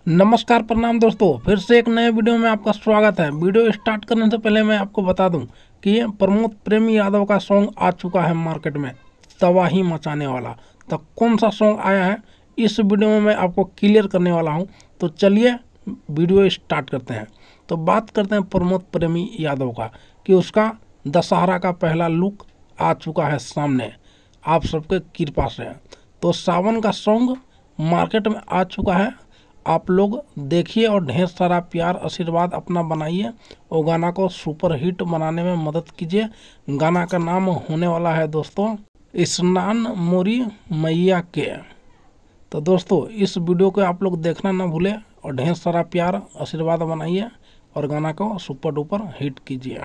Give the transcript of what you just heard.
नमस्कार प्रणाम दोस्तों, फिर से एक नए वीडियो में आपका स्वागत है। वीडियो स्टार्ट करने से पहले मैं आपको बता दूं कि ये प्रमोद प्रेमी यादव का सॉन्ग आ चुका है मार्केट में, तबाही मचाने वाला। तो कौन सा सॉन्ग आया है इस वीडियो में मैं आपको क्लियर करने वाला हूं। तो चलिए वीडियो स्टार्ट करते हैं। तो बात करते हैं प्रमोद प्रेमी यादव का कि उसका दशहरा का पहला लुक आ चुका है सामने आप सबके कृपा से। तो सावन का सॉन्ग मार्केट में आ चुका है, आप लोग देखिए और ढेर सारा प्यार आशीर्वाद अपना बनाइए और गाना को सुपर हिट बनाने में मदद कीजिए। गाना का नाम होने वाला है दोस्तों स्नान मोरी मैया के। तो दोस्तों इस वीडियो को आप लोग देखना ना भूलें और ढेर सारा प्यार आशीर्वाद बनाइए और गाना को सुपर डुपर हिट कीजिए।